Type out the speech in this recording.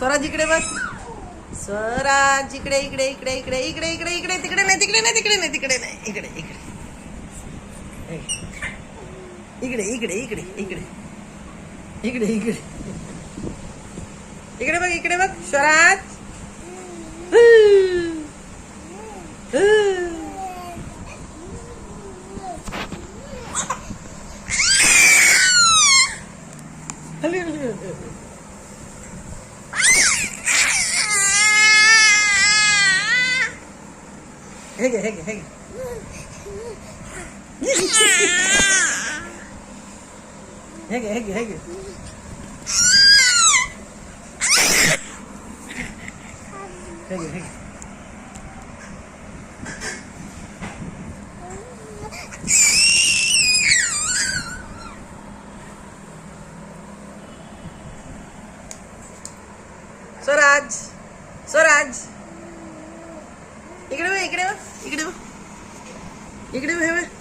स्वराज इकडे बघ. स्वराज इकडे इकडे इकडे इकडे इकडे इकडे इकडे तिकडे नाही तिकडे नाही तिकडे नाही तिकडे नाही इकडे इकडे इकडे इकडे इकडे इकडे इकडे इकडे इकडे बघ इकडे बघ स्वराज. हे घे हे घे हे घे हे घे हे घे हे घे हे घे हे घे. स्वराज स्वराज इकडे बघ इकडे बघ इकडे बघ इकडे बघ.